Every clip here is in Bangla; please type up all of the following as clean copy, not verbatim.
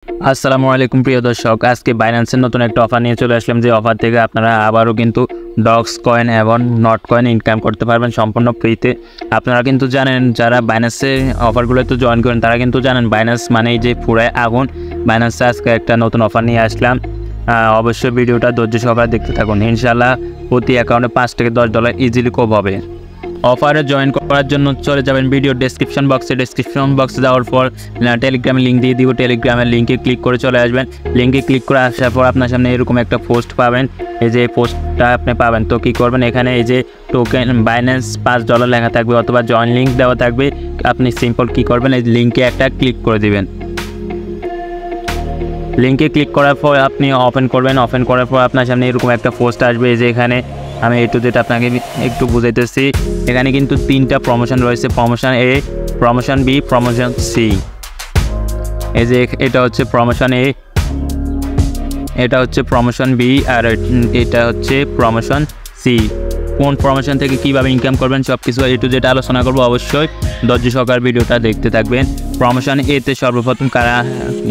আসসালামু আলাইকুম প্রিয় দর্শক, আজকে বাইন্যান্সের নতুন একটা অফার নিয়ে চলে আসলাম। যে অফার থেকে আপনারা আবারও কিন্তু ডক্স কয়েন এবং নট কয়েন ইনকাম করতে পারবেন সম্পূর্ণ ফ্রিতে। আপনারা কিন্তু জানেন, যারা বাইন্যান্সে অফারগুলোতে জয়েন করেন তারা কিন্তু জানেন বাইন্যান্স মানেই যে পুরাই আগুন। বাইন্যান্সে আজকে একটা নতুন অফার নিয়ে আসলাম। অবশ্যই ভিডিওটা ধৈর্য সহকারে দেখতে থাকুন। ইনশাআল্লাহ প্রতি অ্যাকাউন্টে $5 থেকে $10 ইজিলি কোভ হবে। অফারে জয়েন করার জন্য চলে যাবেন ভিডিও ডেসক্রিপশন বক্সে যাওয়ার পর টেলিগ্রামের লিঙ্ক দিয়ে দিব। টেলিগ্রামের লিঙ্কে ক্লিক করে চলে আসবেন। লিঙ্কে ক্লিক করে আসার পর আপনার সামনে এরকম একটা পোস্ট পাবেন। এই যে পোস্টটা আপনি পাবেন, তো কী করবেন, এখানে এই যে টোকেন বাইন্যান্স $5 লেখা থাকবে অথবা জয়েন লিঙ্ক দেওয়া থাকবে। আপনি সিম্পল কী করবেন, এই লিঙ্কে একটা ক্লিক করে দিবেন। লিঙ্কে ক্লিক করার পর আপনি ওপেন করবেন। ওপেন করার পর আপনার সামনে এরকম একটা পোস্ট আসবে। এই যে এখানে আমি একটু যেটা আপনাকে একটু বুঝাইতেছি, এখানে কিন্তু 3টা প্রমোশন রয়েছে, প্রমোশন এ, প্রমোশন বি, প্রমোশন সি। এই যে এটা হচ্ছে প্রমোশন এ, এটা হচ্ছে প্রমোশন বি, আর এটা হচ্ছে প্রমোশন সি। কোন প্রমোশন থেকে কীভাবে ইনকাম করবেন সব কিছু একটু যেটা আলোচনা করবো, অবশ্যই ধৈর্য সহকারে ভিডিওটা দেখতে থাকবেন। প্রমোশন এতে সর্বপ্রথম কারা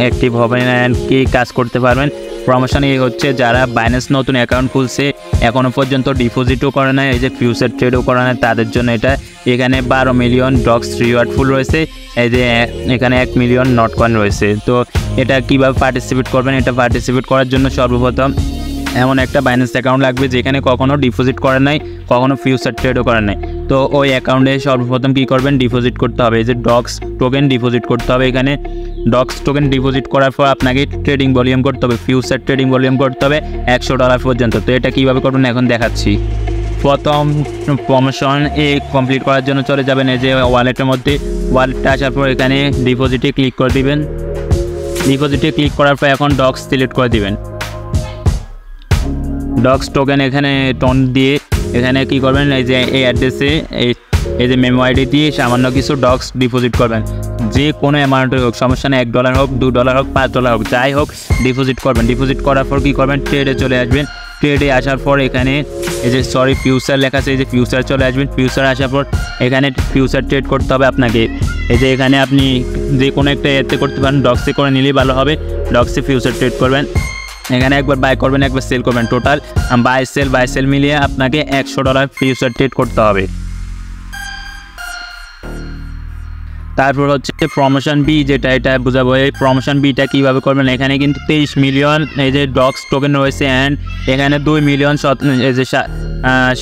অ্যাক্টিভ হবেন অ্যান্ড কী কাজ করতে পারবেন। প্রমোশন এ হচ্ছে যারা বাইন্যান্স নতুন অ্যাকাউন্ট খুলছে, এখনও পর্যন্ত ডিপোজিটও করে না, এই যে ফিউচার ট্রেডও করে না, তাদের জন্য এটা। এখানে 12 মিলিয়ন ডক্স রিওয়ার্ড ফুল রয়েছে। এই যে এখানে 1 মিলিয়ন নট কয়েন রয়েছে। তো এটা কীভাবে পার্টিসিপেট করবেন, এটা পার্টিসিপেট করার জন্য সর্বপ্রথম এমন একটা বাইন্যান্স অ্যাকাউন্ট লাগবে যেখানে কখনও ডিপোজিট করেন নাই, কখনও ফিউচার ট্রেডও করেন নাই। তো ওই অ্যাকাউন্টে সর্বপ্রথম কী করবেন, ডিপোজিট করতে হবে। এই যে ডক্স টোকেন ডিপোজিট করতে হবে। এখানে ডক্স টোকেন ডিপোজিট করার পর আপনাকে ট্রেডিং ভলিউম করতে হবে, ফিউচার ট্রেডিং ভলিউম করতে হবে $100 পর্যন্ত। তো এটা কীভাবে করবেন এখন দেখাচ্ছি। প্রথম প্রমোশন এ কমপ্লিট করার জন্য চলে যাবেন এই যে ওয়ালেটের মধ্যে। ওয়ালেটে আসার পর এখানে ডিপোজিটে ক্লিক করে দিবেন। ডিপোজিটে ক্লিক করার পর এখন ডক্স সিলেক্ট করে দিবেন। ডক্স টোকেন এখানে টন দিয়ে এখানে কী করবেন, এই যে এই অ্যাড্রেসে এই যে মেমো আইডি দিয়ে সামান্য কিছু ডক্স ডিপোজিট করবেন। যে কোনো অ্যামাউন্টের হোক, সমস্যা নেই, $1 হোক, $2 হোক, $5 হোক, যাই হোক ডিপোজিট করবেন। ডিপোজিট করার পর কী করবেন, ট্রেডে চলে আসবেন। ট্রেডে আসার পর এখানে এই যে ফিউচার লেখা আছে, এই যে ফিউচার চলে আসবেন। ফিউচার আসার পর এখানে ফিউচার ট্রেড করতে হবে আপনাকে। এই যে এখানে আপনি যে কোনো একটা এতে করতে পারেন, ডক্সে করে নিলেই ভালো হবে। ডক্সে ফিউচার ট্রেড করবেন। এখানে একবার বাই করবেন, একবার সেল করবেন। টোটাল বাই সেল মিলিয়ে আপনাকে $100 ফিউচার ট্রেড করতে হবে। তারপর হচ্ছে প্রমোশন বি, যেটা এটা বোঝাবো। এই প্রমোশন বিটা কীভাবে করবেন, এখানে কিন্তু 23 মিলিয়ন এই যে ডক্স টোকেন রয়েছে অ্যান্ড এখানে 2 মিলিয়ন এই যে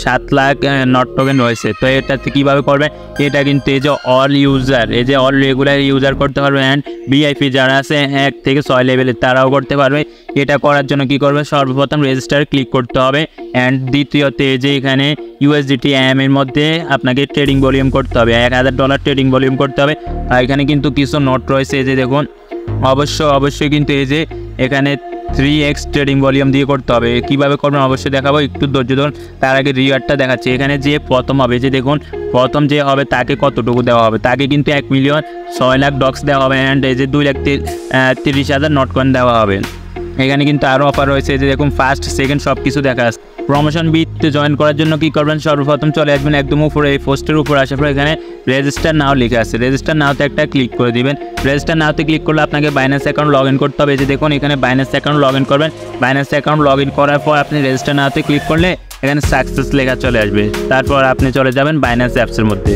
7 লাখ নট টোকেন রয়েছে। তো এটাতে কীভাবে করবেন, এটা কিন্তু এই যে অল ইউজার, এই যে অল রেগুলার ইউজার করতে পারবে অ্যান্ড ভিআইপি যারা আছে 1 থেকে 6 লেভেলের তারাও করতে পারবে। এটা করার জন্য কী করবে, সর্বপ্রথম রেজিস্টার ক্লিক করতে হবে অ্যান্ড দ্বিতীয়তে যে এখানে USDT এর মধ্যে আপনাকে ট্রেডিং ভলিউম করতে হবে, $1000 ট্রেডিং ভলিউম করতে হবে। আর এখানে কিন্তু কিছু নোট রয়েছে, এই যে দেখুন, অবশ্যই কিন্তু এই যে এখানে 3x ট্রেডিং ভলিউম দিয়ে করতে হবে। কীভাবে করবেন অবশ্যই দেখাবো, একটু ধৈর্য ধরুন। তার আগে রিওয়ার্ডটা দেখাচ্ছি। এখানে যে প্রথম হবে, যে দেখুন প্রথম যে হবে তাকে কতটুকু দেওয়া হবে, তাকে কিন্তু 1,06,00,000 ডক্স দেওয়া হবে অ্যান্ড এই যে 2,30,000 নট কয়েন দেওয়া হবে। এখানে কিন্তু আরও অফার রয়েছে, যে দেখুন ফার্স্ট সেকেন্ড সব কিছু দেখা আছে। প্রমোশন বিতে জয়েন করার জন্য কী করবেন, সর্বপ্রথম চলে আসবেন একদম উপরে, এই পোস্টের উপর আসার পর এখানে রেজিস্টার নাও লিখে আছে। রেজিস্টার নাওতে একটা ক্লিক করে দিবেন। রেজিস্টার নাওতে ক্লিক করলে আপনাকে বাইন্যান্স অ্যাকাউন্ট লগ ইন করতে হবে। যে দেখুন এখানে বাইন্যান্স অ্যাকাউন্ট লগ ইন করবেন। বাইন্যান্স অ্যাকাউন্ট লগ ইন করার পর আপনি রেজিস্টার নাওতে ক্লিক করলে এখানে সাকসেস লেখা চলে আসবে। তারপর আপনি চলে যাবেন বাইন্যান্স অ্যাপসের মধ্যে।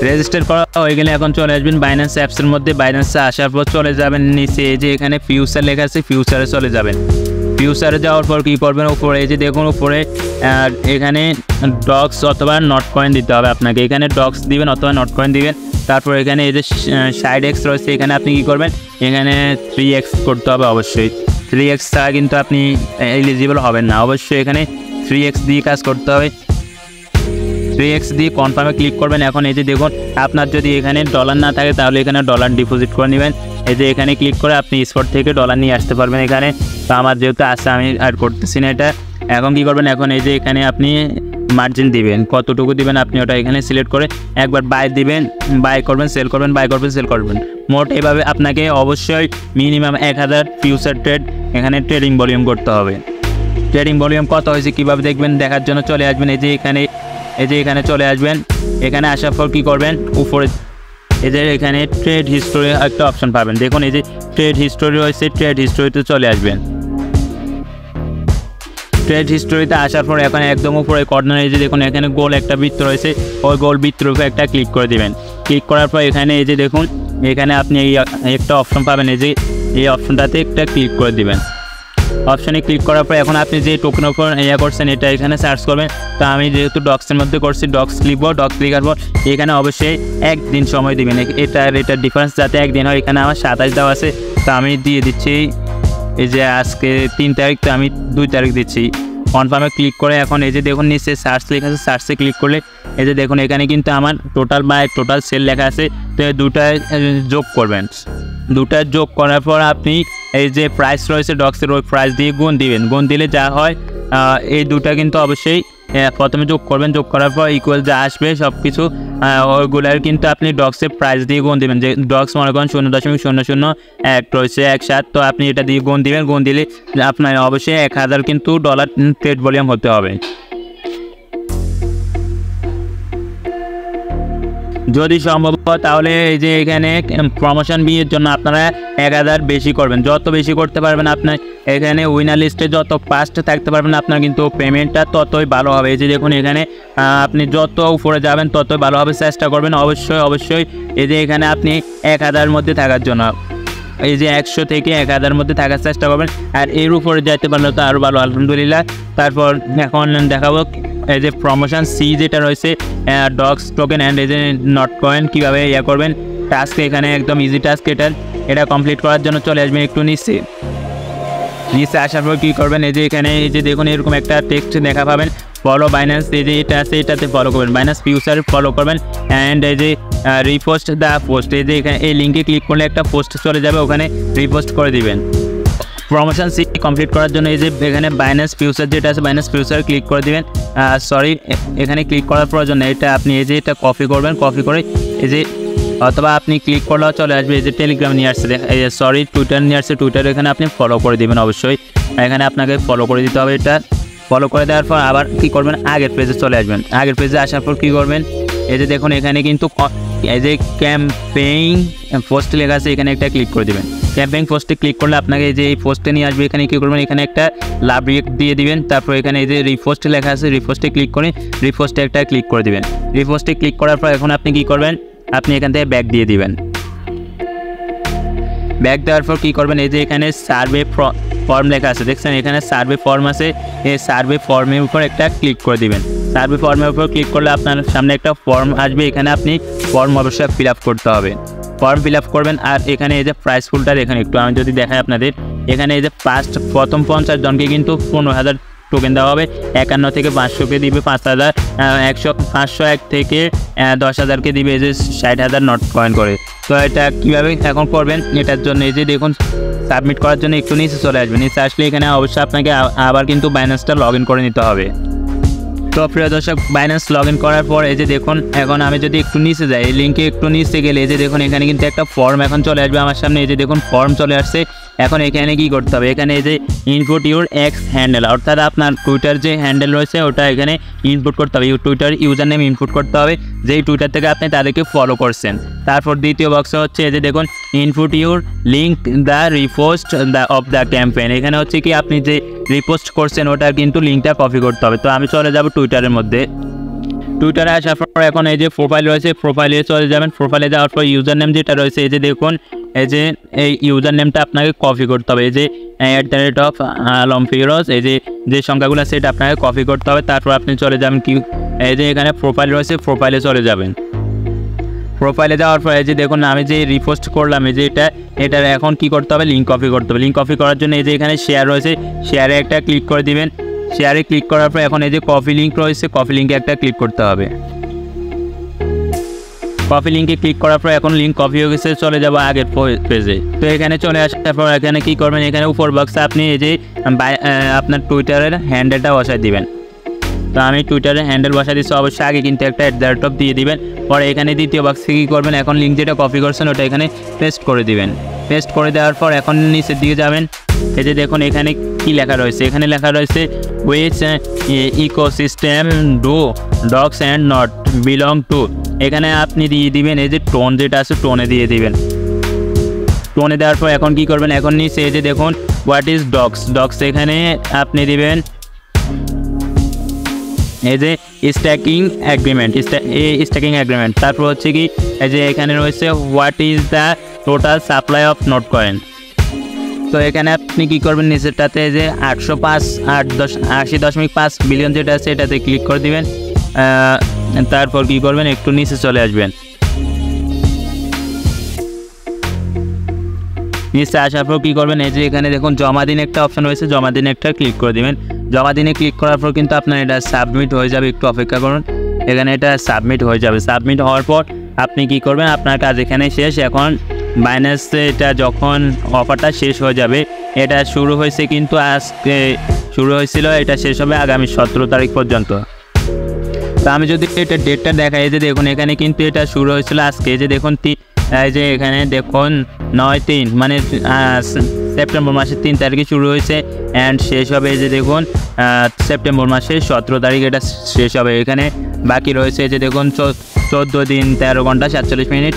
রেজিস্টার করা হয়ে গেলে এখন চলে আসবেন বাইন্যান্স অ্যাপসের মধ্যে। বাইন্যান্সে আসার পর চলে যাবেন নিচে, যে এখানে ফিউচার লেখা আছে, ফিউচারে চলে যাবেন। ফিউচারে যাওয়ার পর কী করবেন, উপরে এই যে দেখুন উপরে এখানে ডক্স অথবা নট কয়েন দিতে হবে আপনাকে। এখানে ডক্স দিবেন অথবা নট কয়েন দিবেন। তারপর এখানে এই যে সাইড এক্স রয়েছে, এখানে আপনি কী করবেন, এখানে 3x করতে হবে অবশ্যই। 3x ছাড়া কিন্তু আপনি এলিজিবল হবেন না, অবশ্যই এখানে 3x দিয়ে কাজ করতে হবে। 3x দিয়ে কনফার্মে ক্লিক করবেন। এখন এই যে দেখুন আপনার যদি এখানে ডলার না থাকে তাহলে এখানে ডলার ডিপোজিট করে নেবেন। এই যে এখানে ক্লিক করে আপনি স্পট থেকে ডলার নিয়ে আসতে পারবেন এখানে। তো আমার যেহেতু আছে আমি আর করতেছি না এটা। এখন কী করবেন, এখন এই যে এখানে আপনি মার্জিন দিবেন, কতটুকু দিবেন আপনি ওটা এখানে সিলেক্ট করে একবার বাই দিবেন, বাই করবেন, সেল করবেন, বাই করবেন, সেল করবেন। মোট এভাবে আপনাকে অবশ্যই মিনিমাম 1000 ফিউচার ট্রেড এখানে ট্রেডিং ভলিউম করতে হবে। ট্রেডিং ভলিউম কত হয়েছে কীভাবে দেখবেন, দেখার জন্য চলে আসবেন এই যে এখানে চলে আসবেন। এখানে আসার পর কী করবেন, উপরে এই যে এখানে ট্রেড হিস্টোরি একটা অপশন পাবেন। দেখুন এই যে ট্রেড হিস্টোরি রয়েছে, ট্রেড হিস্টোরিতে চলে আসবেন। ট্রেড হিস্টোরিতে আসার পর এখন একদম উপরে কর্নারে এই যে দেখুন এখানে গোল একটা বৃত্ত রয়েছে, ওই গোল বৃত্তের উপরে একটা ক্লিক করে দিবেন। ক্লিক করার পর এখানে এই যে দেখুন এখানে আপনি এই একটা অপশন পাবেন, এই যে এই অপশনটাতে একটা ক্লিক করে দিবেন। অপশানে ক্লিক করার পর এখন আপনি যে টোকেনের উপর করছেন এটা এখানে সার্চ করবেন। তো আমি যেহেতু ডক্সের মধ্যে করছি, ডক্স লিখব। ডক্স লেখার পর এখানে অবশ্যই একদিন সময় দিবেন, এটার ডিফারেন্স যাতে একদিন হয়। এখানে আমার 27 দেওয়া আছে, তো আমি দিয়ে দিচ্ছি এই যে আজকে 3 তারিখ, তো আমি 2 তারিখ দিচ্ছি। কনফার্মে ক্লিক করে এখন এই যে দেখুন নিচে সার্চ লেখা আছে, সার্চে ক্লিক করলে এই যে দেখুন এখানে কিন্তু আমার টোটাল সেল লেখা আছে। তো দুটা যোগ করবেন। দুটা যোগ করার পর আপনি এই যে প্রাইস রয়েছে ডক্সের, ওই প্রাইস দিয়ে গুণ দিবেন। গুণ দিলে যা হয় এই দুটা কিন্তু অবশ্যই প্রথমে যোগ করবেন। যোগ করার পর ইকুয়াল যা আসবে সব কিছু ওইগুলার কিন্তু আপনি ডক্সের প্রাইস দিয়ে গুণ দিবেন। যে ডক্স মনে করেন 0.001 রয়েছে 17, তো আপনি এটা দিয়ে গুণ দিবেন। গুণ দিলে আপনার অবশ্যই $1000 কিন্তু ডলার ট্রেড ভলিউম হতে হবে। যদি সম্ভব হয় তাহলে এই যে এখানে প্রমোশন বিয়ের জন্য আপনারা 1000 বেশি করবেন। যত বেশি করতে পারবেন আপনার এখানে উইনার লিস্টে যত ফার্স্ট থাকতে পারবেন আপনার কিন্তু পেমেন্টটা ততই ভালো হবে। এই যে দেখুন এখানে আপনি যত উপরে যাবেন ততই ভালো হবে। চেষ্টা করবেন অবশ্যই এই যে এখানে আপনি 1000 মধ্যে থাকার জন্য, এই যে 100 থেকে 1000 মধ্যে থাকার চেষ্টা করবেন। আর এর উপরে যাইতে পারলে তো আরও ভালো, আলহামদুলিল্লাহ। তারপর এখন দেখাবো এই যে প্রমোশন সি যেটা রয়েছে ডক্স টোকেন অ্যান্ড এই যে নট কয়েন কীভাবে করবেন। টাস্ক এখানে একদম ইজি টাস্ক, এটা কমপ্লিট করার জন্য চলে আসবেন একটু নিচে আসার পর কী করবেন, এই যে এখানে এই যে দেখুন এরকম একটা টেক্সট দেখা পাবেন, ফলো বাইন্যান্স। এই যে এটা আছে এটাতে ফলো করবেন, বাইন্যান্স ফিউচার ফলো করবেন। অ্যান্ড এই যে রিপোস্ট দ্য পোস্ট, এই যে এখানে এই লিঙ্কে ক্লিক করলে একটা পোস্ট চলে যাবে, ওখানে রিপোস্ট করে দিবেন। প্রমোশন সি কমপ্লিট করার জন্য এই যে এখানে বাইন্যান্স ফিউচার যেটা আছে বাইন্যান্স ফিউচার ক্লিক করে দিবেন। এখানে ক্লিক করার প্রয়োজন নেই, এটা আপনি এই যে এটা কপি করবেন। কপি করে এই যে অথবা আপনি ক্লিক করলেও চলে আসবে। এই যে টেলিগ্রাম নিয়ে আসছে, টুইটার নিয়ে আসছে, টুইটার এখানে আপনি ফলো করে দিবেন। অবশ্যই এখানে আপনাকে ফলো করে দিতে হবে। এটা ফলো করে দেওয়ার পর আবার কী করবেন, আগের পেজে চলে আসবেন। আগের পেজে আসার পর কী করবেন, এই যে দেখুন এখানে কিন্তু এই যে ক্যাম্পেইন পোস্ট লেখা আছে, এখানে একটা ক্লিক করে দেবেন। ক্যাম্পেইন পোস্টে ক্লিক করলে আপনাকে এই যে এই পোস্টে নিয়ে আসবে। এখানে কী করবেন, এখানে একটা লাভ রিয়েক্ট দিয়ে দিবেন। তারপর এখানে এই যে রিপোস্ট লেখা আছে, রিপোস্টে ক্লিক করে রিপোস্টে একটা ক্লিক করে দিবেন। রিপোস্টে ক্লিক করার পর এখন আপনি কী করবেন, আপনি এখান থেকে ব্যাক দিয়ে দিবেন। ব্যাক দেওয়ার পর কী করবেন, এই যে এখানে সার্ভে ফর্ম লেখা আছে, দেখছেন এখানে সার্ভে ফর্ম আছে, এই সার্ভে ফর্মের উপর একটা ক্লিক করে দিবেন। সার্ভে ফর্মের উপর ক্লিক করলে আপনার সামনে একটা ফর্ম আসবে, এখানে আপনি ফর্ম অবশ্যই ফিল আপ করতে হবে। ফর্ম ফিল আপ করবেন। আর এখানে এই যে প্রাইস ফুলটার এখানে একটু আমি যদি দেখাই আপনাদের, এখানে এই যে প্রথম 50 জনকে কিন্তু 15,000 টোকেন দেওয়া হবে। 51 থেকে 500কে দিবে 5,000, 501 থেকে 10,000কে দিবে এই যে 60,000 নট কয়েন করে। তো এটা কীভাবে এখন করবেন, এটার জন্য এই যে দেখুন সাবমিট করার জন্য একটু নিচে চলে আসবেন। নিচে আসলে এখানে অবশ্যই আপনাকে আবার কিন্তু বাইন্যান্সটা লগ ইন করে নিতে হবে। তো প্রিয় দর্শক, বাইন্যান্স লগ ইন করার পর এই যে দেখুন এখন আমি যদি একটু নিচে যাই, এই লিঙ্কে একটু নিচে গেলে এই যে দেখুন এখানে কিন্তু একটা ফর্ম এখন চলে আসবে আমার সামনে। এই যে দেখুন ফর্ম চলে আসছে। এখন এখানে কি করতে হবে, এখানে এই যে ইনপুট ইউর এক্স হ্যান্ডেল, অর্থাৎ আপনার টুইটার যে হ্যান্ডেল রয়েছে ওটা এখানে ইনপুট করতে হবে। টুইটার ইউজার নেম ইনপুট করতে হবে, যেই টুইটার থেকে আপনি তাদেরকে ফলো করছেন। তারপর দ্বিতীয় বক্সে হচ্ছে এই যে দেখুন input your link the repost of the campaign. এখানে হচ্ছে কি আপনি যে রিপোস্ট করছেন ওটার কিন্তু লিঙ্কটা কপি করতে হবে। তো আমি চলে যাব টুইটারের মধ্যে। টুইটারে আসার পর এখন এই যে প্রোফাইল রয়েছে, প্রোফাইলে চলে যাবেন। প্রোফাইলে যাওয়ার পর ইউজার নেম যেটা রয়েছে এই যে দেখুন এই যে এই ইউজার নেমটা আপনাকে কপি করতে হবে। এই যে @alamfiroz এই যে সংখ্যাগুলো আছে এটা আপনাকে কপি করতে হবে। তারপর আপনি চলে যাবেন কি এই যে এখানে প্রোফাইল রয়েছে, প্রোফাইলে চলে যাবেন। প্রোফাইলে যাওয়ার পর এই যে দেখুন আমি যে রিপোস্ট করলাম এই যে এটার এখন কি করতে হবে, লিঙ্ক কপি করতে হবে। লিঙ্ক কপি করার জন্য এই যে এখানে শেয়ার রয়েছে, শেয়ারে একটা ক্লিক করে দিবেন। শেয়ারে ক্লিক করার পর এখন এই যে কপি লিঙ্ক রয়েছে, কপি লিঙ্কে একটা ক্লিক করতে হবে। কপি লিঙ্কে ক্লিক করার পর এখন লিঙ্ক কপি হয়ে গেছে, চলে যাবো আগের পেজে। তো এখানে চলে আসার পর এখানে কি করবেন, এখানে উপর বক্সে আপনি এই যে আপনার টুইটারের হ্যান্ডেলটা বসাই দিবেন। তো আমি টুইটারের হ্যান্ডেল বসাই দিচ্ছি, অবশ্যই আগে কিন্তু একটা @top দিয়ে দিবেন। পরে এখানে দ্বিতীয় বক্সে কী করবেন, এখন লিঙ্ক যেটা কপি করছেন ওটা এখানে পেস্ট করে দিবেন। পেস্ট করে দেওয়ার পর এখন নিচের দিকে যাবেন। এই যে দেখুন এখানে কি লেখা রয়েছে, এখানে লেখা রয়েছে which ecosystem do dogs and not belong to. এখানে আপনি দিয়ে দিবেন এই যে টোন যেটা আছে টোনে দিয়ে দিবেন। টোনে দেওয়ার পর এখন কি করবেন, এখন নিচে এই যে দেখুন হোয়াট ইজ ডক্স এখানে আপনি দিবেন এই যে স্ট্যাকিং অ্যাগ্রিমেন্ট। তারপর হচ্ছে কি এই যে এখানে রয়েছে what is the total supply of note coin. তো এখানে আপনি কি করবেন, নিচেরটাতে যে 80.5 বিলিয়ন যেটা আছে এটাতে ক্লিক করে দিবেন। তারপর কি করবেন, একটু নিচে চলে আসবেন। নিচে আসার পর কী করবেন, এই যে এখানে দেখুন জমা দিন একটা অপশন রয়েছে, জমা দিনে একটা ক্লিক করে দিবেন। জমা দিনে ক্লিক করার পর কিন্তু আপনার এটা সাবমিট হয়ে যাবে, একটু অপেক্ষা করুন। এখানে এটা সাবমিট হয়ে যাবে। সাবমিট হওয়ার পর আপনি কি করবেন, আপনার কাজ এখানে শেষ। এখন বাইন্যান্সে এটা যখন অফারটা শেষ হয়ে যাবে, এটা শুরু হয়েছে কিন্তু আজকে শুরু হয়েছিল, এটা শেষ হবে আগামী 17 তারিখ পর্যন্ত। তো আমি যদি এটা ডেটটা দেখাই, এই যে দেখুন এখানে কিন্তু এটা শুরু হয়েছিল আজকে, এই যে দেখুন এই যে এখানে দেখুন 9/3 মানে সেপ্টেম্বর মাসের 3 তারিখে শুরু হয়েছে অ্যান্ড শেষ হবে এই যে দেখুন সেপ্টেম্বর মাসের 17 তারিখ এটা শেষ হবে। এখানে বাকি রয়েছে এই যে দেখুন 14 দিন 13 ঘন্টা 47 মিনিট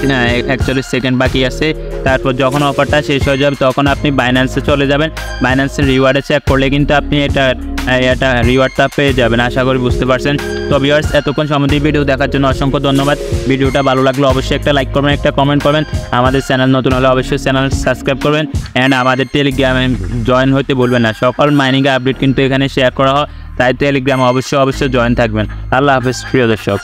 41 সেকেন্ড বাকি আছে। তারপর যখন অফারটা শেষ হয়ে যাবে তখন আপনি বাইন্যান্সে চলে যাবেন। বাইন্যান্সের রিওয়ার্ডে চেক করলে কিন্তু আপনি এটা রিওয়ার্ডটা পেয়ে যাবেন। আশা করি বুঝতে পারছেন। তো ভিউয়ার্স, এতক্ষণ সময় ভিডিও দেখার জন্য অসংখ্য ধন্যবাদ। ভিডিওটা ভালো লাগলে অবশ্যই একটা লাইক করবেন, একটা কমেন্ট করবেন। আমাদের চ্যানেল নতুন হলে অবশ্যই চ্যানেল সাবস্ক্রাইব করবেন অ্যান্ড আমাদের টেলিগ্রামে জয়েন হতে ভুলবেন না। সকল মাইনিং আপডেট কিন্তু এখানে শেয়ার করা হয়, তাই টেলিগ্রামে অবশ্যই জয়েন থাকবেন। আল্লাহ হাফেজ প্রিয় দর্শক।